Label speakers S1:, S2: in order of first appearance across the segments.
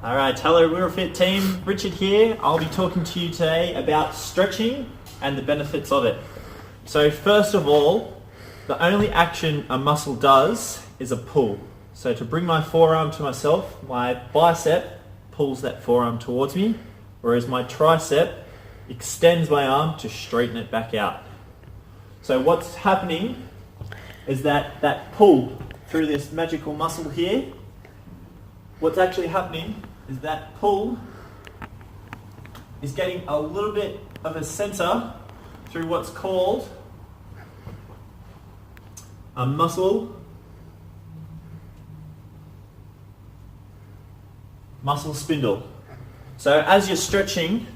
S1: Alright, hello WeareFit team, Richard here. I'll be talking to you today about stretching and the benefits of it. So first of all, the only action a muscle does is a pull. So to bring my forearm to myself, my bicep pulls that forearm towards me, whereas my tricep extends my arm to straighten it back out. So what's happening is that pull through this magical muscle here, what's actually happening is that pull is getting a little bit of a center through what's called a muscle spindle. So as you're stretching,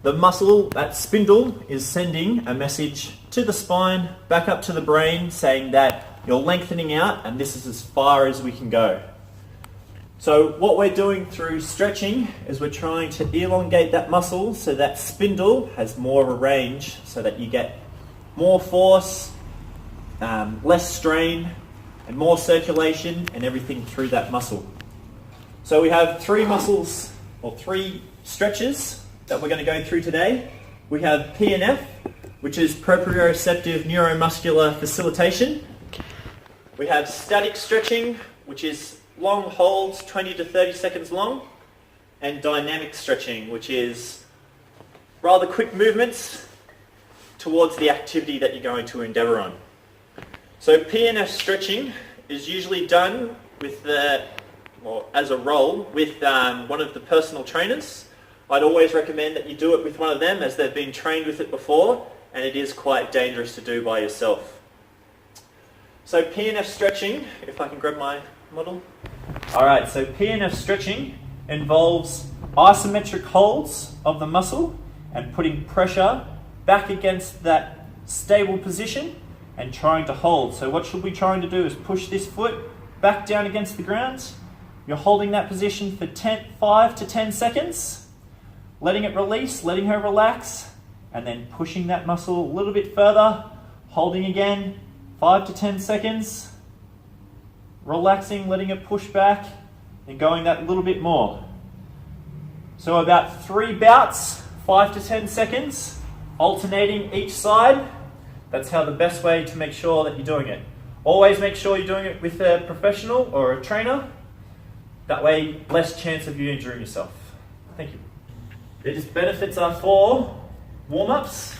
S1: the muscle, that spindle, is sending a message to the spine, back up to the brain, saying that you're lengthening out and this is as far as we can go. So what we're doing through stretching is we're trying to elongate that muscle so that spindle has more of a range so that you get more force, less strain, and more circulation and everything through that muscle. So we have three muscles, or three stretches that we're going to go through today. We have PNF, which is proprioceptive neuromuscular facilitation. We have static stretching, which is long holds, 20 to 30 seconds long, and dynamic stretching, which is rather quick movements towards the activity that you're going to endeavour on. So PNF stretching is usually done with as a role with one of the personal trainers. I'd always recommend that you do it with one of them as they've been trained with it before, and it is quite dangerous to do by yourself. So PNF stretching, if I can grab my model. Alright, so PNF stretching involves isometric holds of the muscle and putting pressure back against that stable position and trying to hold. So what you'll be trying to do is push this foot back down against the ground. You're holding that position for 5 to 10 seconds, letting it release, letting her relax, and then pushing that muscle a little bit further, holding again, 5 to 10 seconds, relaxing, letting it push back, and going that little bit more. So about 3 bouts, 5 to 10 seconds, alternating each side. That's how the best way to make sure that you're doing it. Always make sure you're doing it with a professional or a trainer. That way, less chance of you injuring yourself. Thank you. Its benefits are for warm-ups,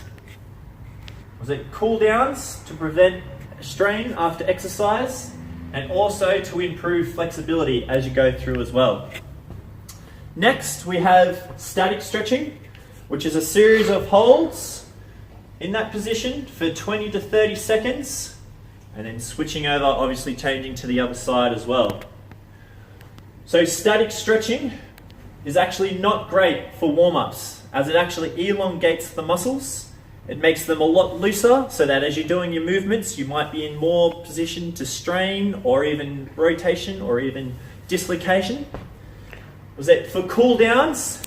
S1: cool downs to prevent strain after exercise, and also to improve flexibility as you go through as well. Next, we have static stretching, which is a series of holds in that position for 20 to 30 seconds, and then switching over, obviously changing to the other side as well. So static stretching is actually not great for warm-ups, as it actually elongates the muscles. It makes them a lot looser so that as you're doing your movements, you might be in more position to strain or even rotation or even dislocation. For cool downs,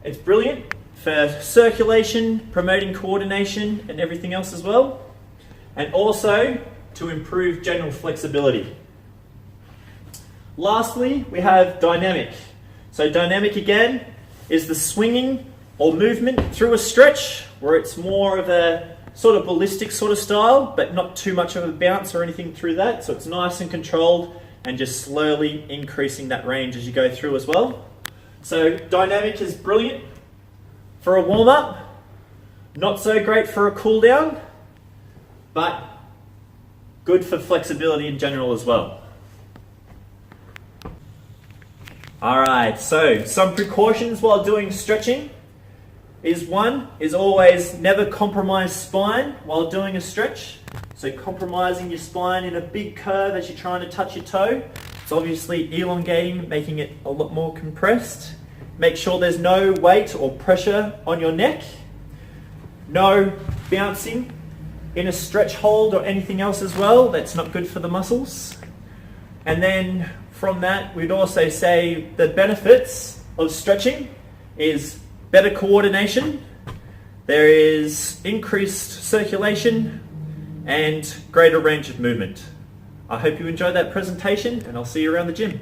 S1: it's brilliant for circulation, promoting coordination and everything else as well. And also to improve general flexibility. Lastly, we have dynamic. So dynamic again is the swinging or movement through a stretch where it's more of a sort of ballistic sort of style, but not too much of a bounce or anything through that. So it's nice and controlled and just slowly increasing that range as you go through as well. So dynamic is brilliant for a warm-up, not so great for a cool down, but good for flexibility in general as well. Alright, so some precautions while doing stretching is always never compromise spine while doing a stretch. So compromising your spine in a big curve as you're trying to touch your toe. It's obviously elongating, making it a lot more compressed. Make sure there's no weight or pressure on your neck. No bouncing in a stretch hold or anything else as well. That's not good for the muscles. And then from that, we'd also say the benefits of stretching is better coordination, there is increased circulation and greater range of movement. I hope you enjoyed that presentation and I'll see you around the gym.